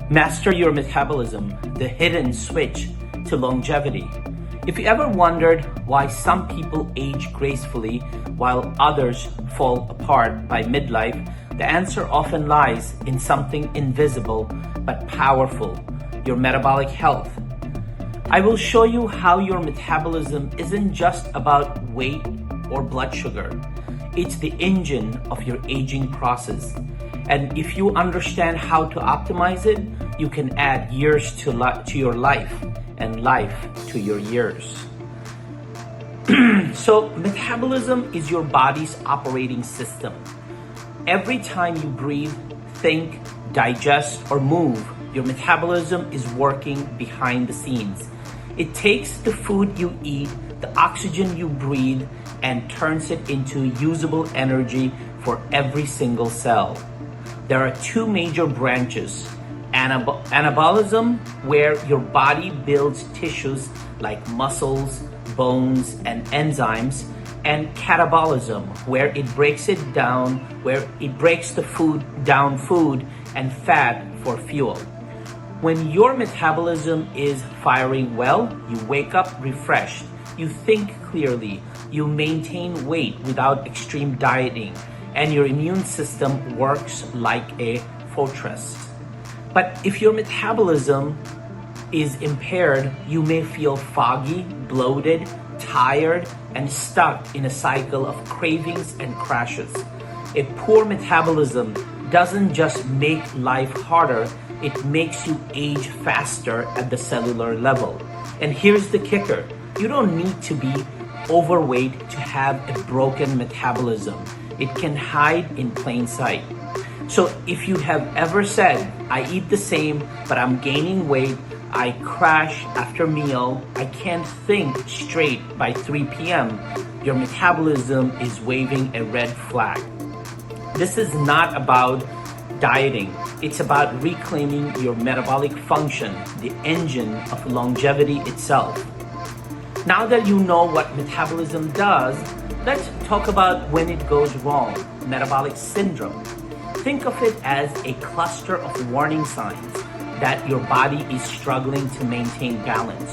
Master your metabolism, the hidden switch to longevity. If you ever wondered why some people age gracefully while others fall apart by midlife, the answer often lies in something invisible but powerful: your metabolic health. I will show you how your metabolism isn't just about weight or blood sugar. It's the engine of your aging process. And if you understand how to optimize it, you can add years to your life and life to your years. So metabolism is your body's operating system. Every time you breathe, think, digest, or move, your metabolism is working behind the scenes. It takes the food you eat, the oxygen you breathe, and turns it into usable energy for every single cell. There are two major branches: anabolism, where your body builds tissues like muscles, bones, and enzymes, and catabolism, where it breaks it down, where it breaks the food and fat for fuel. When your metabolism is firing well, you wake up refreshed, you think clearly, you maintain weight without extreme dieting, and your immune system works like a fortress. But if your metabolism is impaired, you may feel foggy, bloated, tired, and stuck in a cycle of cravings and crashes. A poor metabolism doesn't just make life harder, it makes you age faster at the cellular level. And here's the kicker: you don't need to be overweight to have a broken metabolism. It can hide in plain sight. So if you have ever said, "I eat the same, but I'm gaining weight, I crash after meal, I can't think straight by 3 p.m., your metabolism is waving a red flag. This is not about dieting. It's about reclaiming your metabolic function, the engine of longevity itself. Now that you know what metabolism does, let's talk about when it goes wrong: metabolic syndrome. Think of it as a cluster of warning signs that your body is struggling to maintain balance.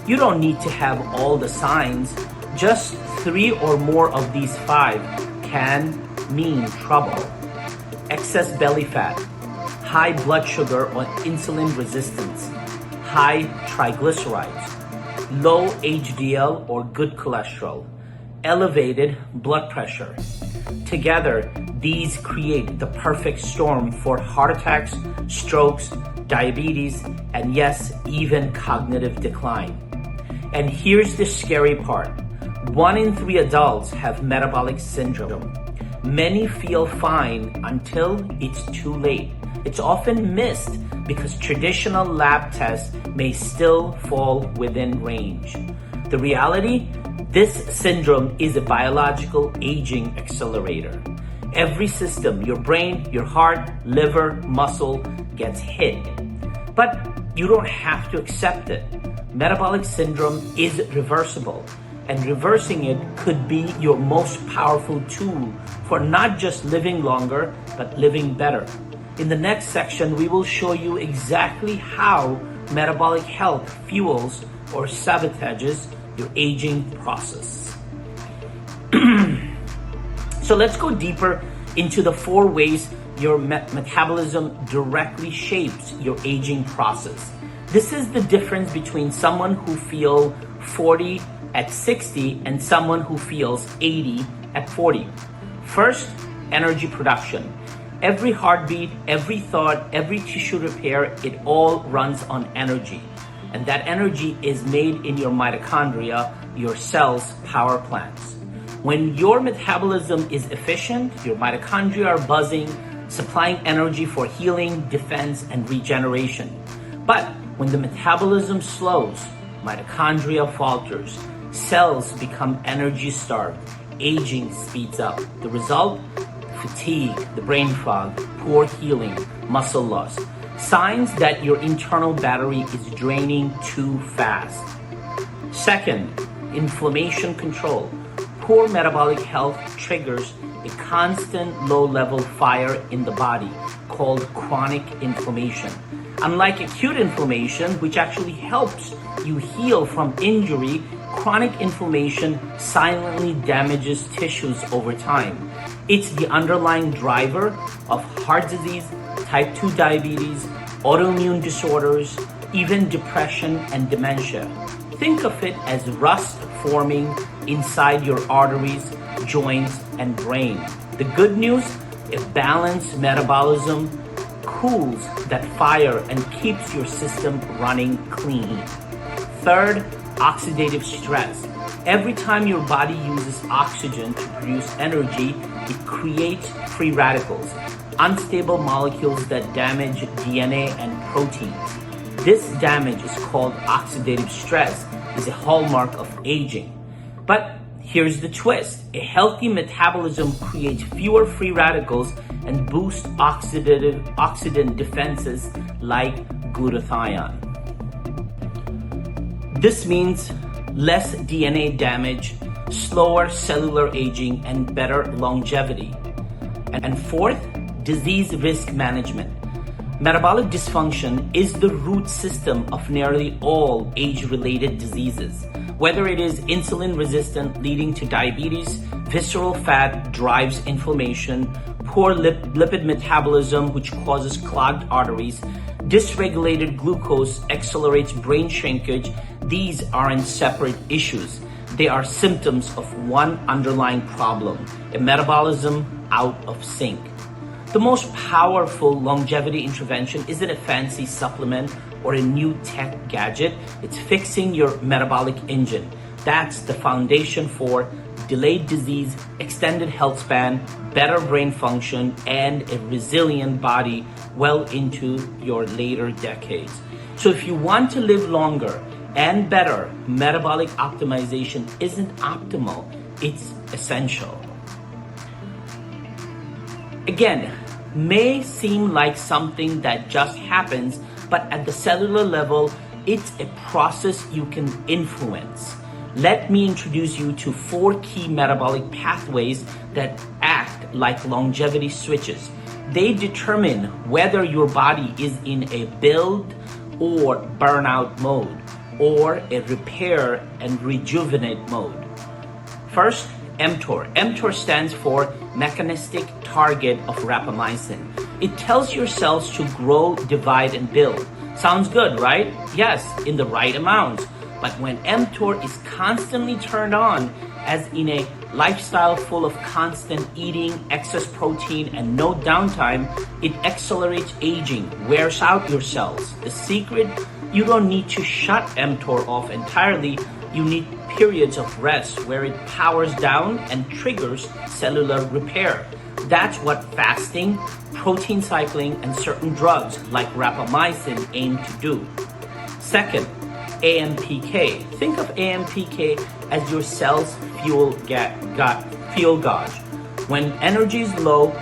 You don't need to have all the signs. Just 3 or more of these 5 can mean trouble. Excess belly fat, high blood sugar or insulin resistance, high triglycerides, low HDL or good cholesterol, elevated blood pressure. Together, these create the perfect storm for heart attacks, strokes, diabetes, and yes, even cognitive decline. And here's the scary part: 1 in 3 adults have metabolic syndrome. Many feel fine until it's too late. It's often missed because traditional lab tests may still fall within range. The reality: this syndrome is a biological aging accelerator. Every system, your brain, your heart, liver, muscle, gets hit. But you don't have to accept it. Metabolic syndrome is reversible, and reversing it could be your most powerful tool for not just living longer, but living better. In the next section, we will show you exactly how metabolic health fuels or sabotages your aging process. So let's go deeper into the 4 ways your metabolism directly shapes your aging process. This is the difference between someone who feels 40 at 60 and someone who feels 80 at 40. First, energy production. Every heartbeat, every thought, every tissue repair, it all runs on energy. And that energy is made in your mitochondria, your cells' power plants. When your metabolism is efficient, your mitochondria are buzzing, supplying energy for healing, defense, and regeneration. But when the metabolism slows, mitochondria falters, cells become energy starved, aging speeds up. The result? Fatigue, the brain fog, poor healing, muscle loss. Signs that your internal battery is draining too fast. Second, inflammation control. Poor metabolic health triggers a constant low-level fire in the body called chronic inflammation. Unlike acute inflammation, which actually helps you heal from injury, chronic inflammation silently damages tissues over time. It's the underlying driver of heart disease, type 2 diabetes, autoimmune disorders, even depression and dementia. Think of it as rust forming inside your arteries, joints, and brain. The good news, a balanced metabolism cools that fire and keeps your system running clean. Third, oxidative stress. Every time your body uses oxygen to produce energy, it creates free radicals, unstable molecules that damage DNA and proteins. This damage is called oxidative stress, is a hallmark of aging. But here's the twist. A healthy metabolism creates fewer free radicals and boosts oxidant defenses like glutathione. This means less DNA damage, slower cellular aging, and better longevity. And fourth, disease risk management. Metabolic dysfunction is the root system of nearly all age-related diseases. Whether it is insulin resistant leading to diabetes, visceral fat drives inflammation, poor lipid metabolism which causes clogged arteries, dysregulated glucose accelerates brain shrinkage, these aren't separate issues. They are symptoms of one underlying problem, a metabolism out of sync. The most powerful longevity intervention isn't a fancy supplement or a new tech gadget. It's fixing your metabolic engine. That's the foundation for delayed disease, extended health span, better brain function, and a resilient body well into your later decades. So if you want to live longer and better, metabolic optimization isn't optimal, it's essential. Again, may seem like something that just happens, but at the cellular level, it's a process you can influence. Let me introduce you to 4 key metabolic pathways that act like longevity switches. They determine whether your body is in a build or burnout mode, or a repair and rejuvenate mode. First, mTOR. mTOR stands for Mechanistic Target of Rapamycin. It tells your cells to grow, divide, and build. Sounds good, right? Yes, in the right amounts. But when mTOR is constantly turned on, as in a lifestyle full of constant eating, excess protein, and no downtime, it accelerates aging, wears out your cells. The secret, you don't need to shut mTOR off entirely. You need periods of rest where it powers down and triggers cellular repair. That's what fasting, protein cycling, and certain drugs like rapamycin aim to do. Second, AMPK. Think of AMPK as your cell's fuel gauge. When energy is low,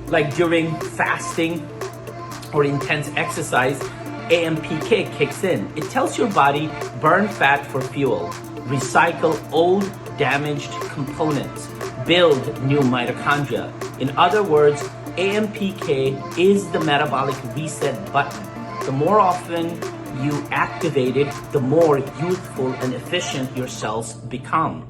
like during fasting or intense exercise, AMPK kicks in. It tells your body burn fat for fuel, recycle old damaged components, build new mitochondria. In other words, AMPK is the metabolic reset button. The more often you activate it, the more youthful and efficient your cells become.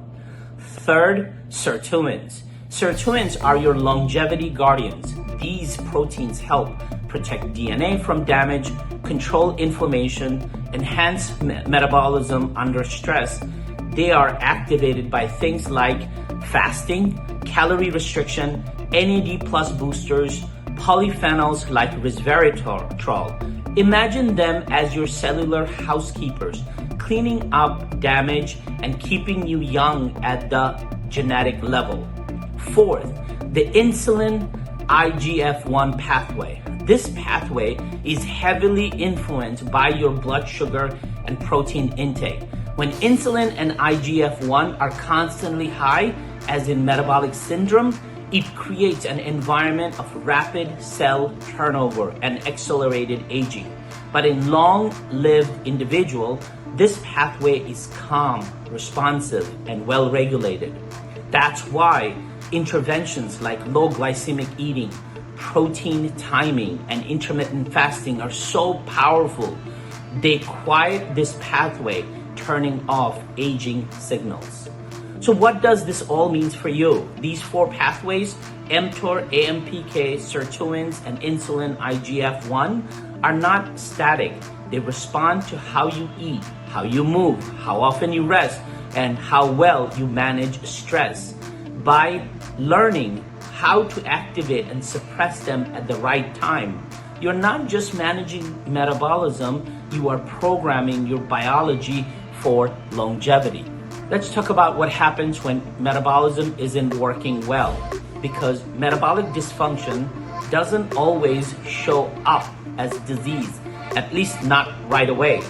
Third, sirtuins. Sirtuins are your longevity guardians. These proteins help protect DNA from damage, control inflammation, enhance metabolism under stress. They are activated by things like fasting, calorie restriction, NAD plus boosters, polyphenols like resveratrol. Imagine them as your cellular housekeepers, cleaning up damage and keeping you young at the genetic level. Fourth, the insulin IGF-1 pathway. This pathway is heavily influenced by your blood sugar and protein intake. When insulin and IGF-1 are constantly high, as in metabolic syndrome, it creates an environment of rapid cell turnover and accelerated aging. But in long-lived individuals, this pathway is calm, responsive, and well-regulated. That's why interventions like low glycemic eating, protein timing, and intermittent fasting are so powerful. They quiet this pathway, turning off aging signals. So what does this all mean for you? These 4 pathways, mTOR, AMPK, sirtuins, and insulin IGF-1, are not static. They respond to how you eat, how you move, how often you rest, and how well you manage stress. By learning how to activate and suppress them at the right time, you're not just managing metabolism, you are programming your biology for longevity. Let's talk about what happens when metabolism isn't working well, because metabolic dysfunction doesn't always show up as disease, at least not right away.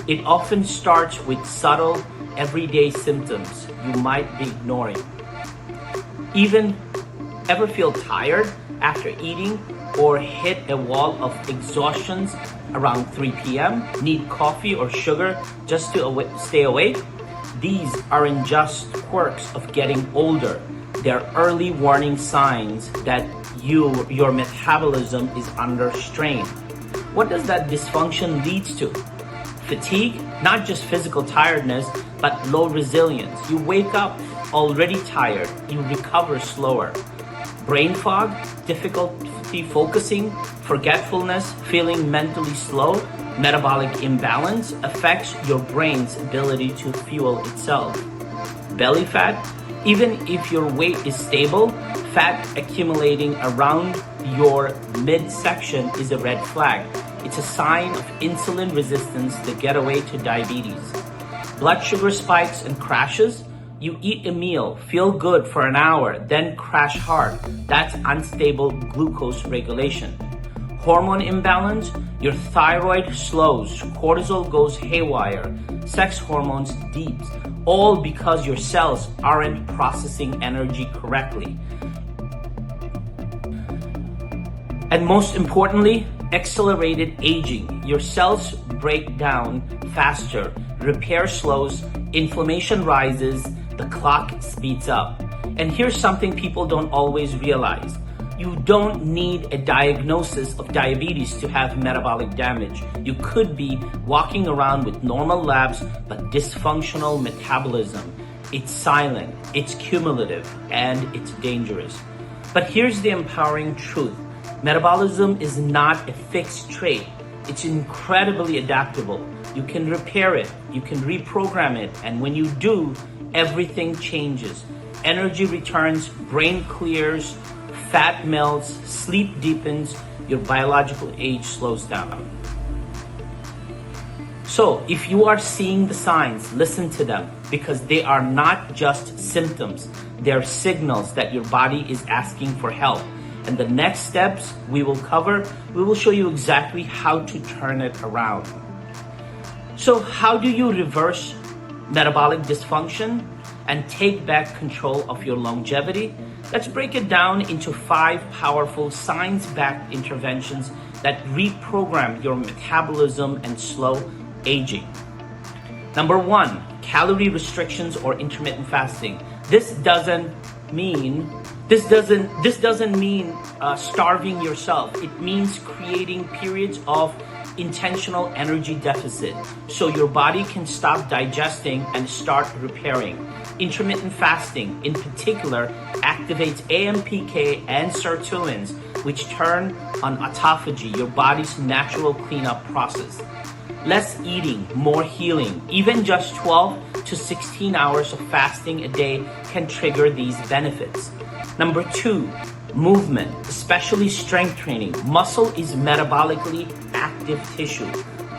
It often starts with subtle, everyday symptoms you might be ignoring. Ever feel tired after eating or hit a wall of exhaustion around 3 p.m., need coffee or sugar just to stay awake? These aren't just quirks of getting older. They're early warning signs that your metabolism is under strain. What does that dysfunction lead to? Fatigue, not just physical tiredness, but low resilience. You wake up already tired, you recover slower. Brain fog, difficulty focusing, forgetfulness, feeling mentally slow. Metabolic imbalance affects your brain's ability to fuel itself. Belly fat, even if your weight is stable, fat accumulating around your midsection is a red flag. It's a sign of insulin resistance, the getaway to diabetes. Blood sugar spikes and crashes. You eat a meal, feel good for an hour, then crash hard. That's unstable glucose regulation. Hormone imbalance, your thyroid slows, cortisol goes haywire, sex hormones deeps, all because your cells aren't processing energy correctly. And most importantly, accelerated aging. Your cells break down faster, repair slows, inflammation rises, the clock speeds up. And here's something people don't always realize. You don't need a diagnosis of diabetes to have metabolic damage. You could be walking around with normal labs, but dysfunctional metabolism. It's silent, it's cumulative, and it's dangerous. But here's the empowering truth. Metabolism is not a fixed trait. It's incredibly adaptable. You can repair it, you can reprogram it, and when you do, everything changes. Energy returns, brain clears, fat melts, sleep deepens, your biological age slows down. So if you are seeing the signs, listen to them, because they are not just symptoms, they're signals that your body is asking for help. And the next steps we will cover, we will show you exactly how to turn it around. So how do you reverse metabolic dysfunction and take back control of your longevity? Let's break it down into 5 powerful science-backed interventions that reprogram your metabolism and slow aging. Number 1, calorie restrictions or intermittent fasting. This doesn't mean starving yourself. It means creating periods of intentional energy deficit so your body can stop digesting and start repairing. Intermittent fasting, in particular, activates AMPK and sirtuins, which turn on autophagy, your body's natural cleanup process. Less eating, more healing. Even just 12 to 16 hours of fasting a day can trigger these benefits. Number 2, movement, especially strength training. Muscle is metabolically active tissue.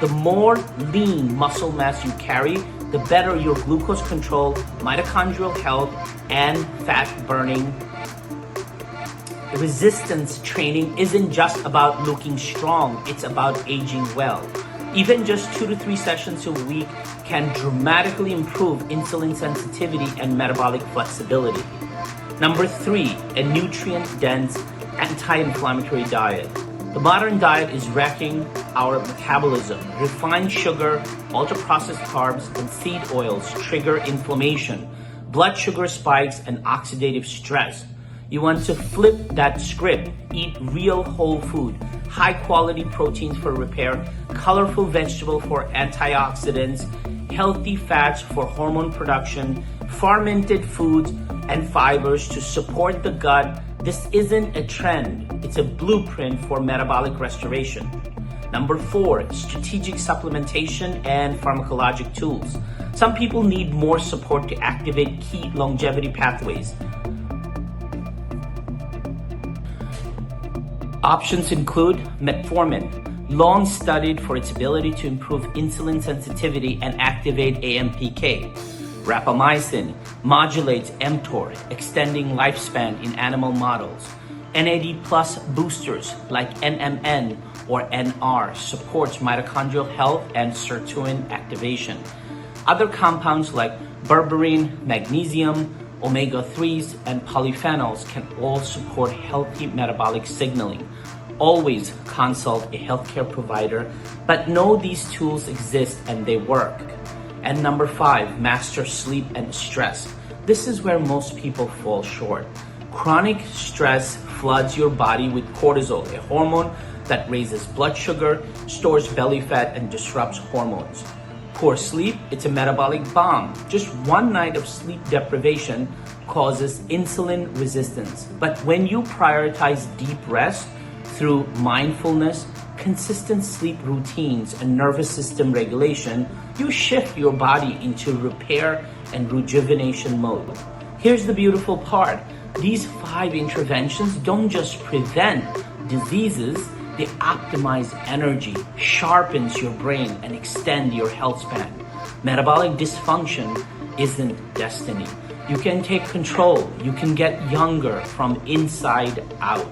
The more lean muscle mass you carry, the better your glucose control, mitochondrial health, and fat burning. Resistance training isn't just about looking strong, it's about aging well. Even just 2 to 3 sessions a week can dramatically improve insulin sensitivity and metabolic flexibility. Number 3, a nutrient-dense, anti-inflammatory diet. The modern diet is wrecking our metabolism. Refined sugar, ultra-processed carbs, and seed oils trigger inflammation, blood sugar spikes, and oxidative stress. You want to flip that script. Eat real whole food, high quality proteins for repair, colorful vegetable for antioxidants, healthy fats for hormone production, fermented foods, and fibers to support the gut. This isn't a trend, it's a blueprint for metabolic restoration. Number 4, strategic supplementation and pharmacologic tools. Some people need more support to activate key longevity pathways. Options include metformin, long studied for its ability to improve insulin sensitivity and activate AMPK. Rapamycin modulates mTOR, extending lifespan in animal models. NAD plus boosters like NMN or NR supports mitochondrial health and sirtuin activation. Other compounds like berberine, magnesium, omega-3s, and polyphenols can all support healthy metabolic signaling. Always consult a healthcare provider, but know these tools exist and they work. And number 5, master sleep and stress. This is where most people fall short. Chronic stress floods your body with cortisol, a hormone that raises blood sugar, stores belly fat, and disrupts hormones. Poor sleep, it's a metabolic bomb. Just one night of sleep deprivation causes insulin resistance. But when you prioritize deep rest through mindfulness, consistent sleep routines, and nervous system regulation, you shift your body into repair and rejuvenation mode. Here's the beautiful part. These 5 interventions don't just prevent diseases, they optimize energy, sharpens your brain, and extend your health span. Metabolic dysfunction isn't destiny. You can take control. You can get younger from inside out.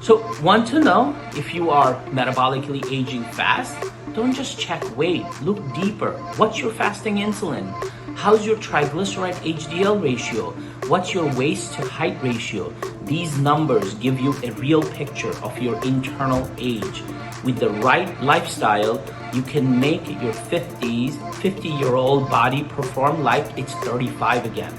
So, want to know if you are metabolically aging fast? Don't just check weight. Look deeper. What's your fasting insulin? How's your triglyceride HDL ratio? What's your waist to height ratio? These numbers give you a real picture of your internal age. With the right lifestyle, you can make your 50-year-old body perform like it's 35 again.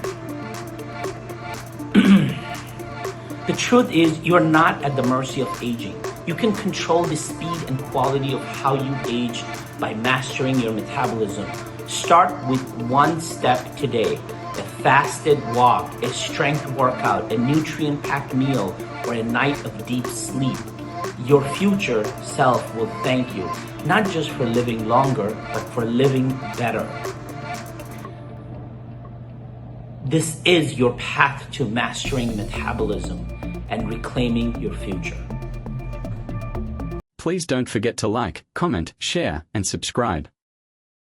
The truth is, you're not at the mercy of aging. You can control the speed and quality of how you age by mastering your metabolism. Start with one step today. A fasted walk, a strength workout, a nutrient-packed meal, or a night of deep sleep. Your future self will thank you, not just for living longer, but for living better. This is your path to mastering metabolism and reclaiming your future. Please don't forget to like, comment, share, and subscribe.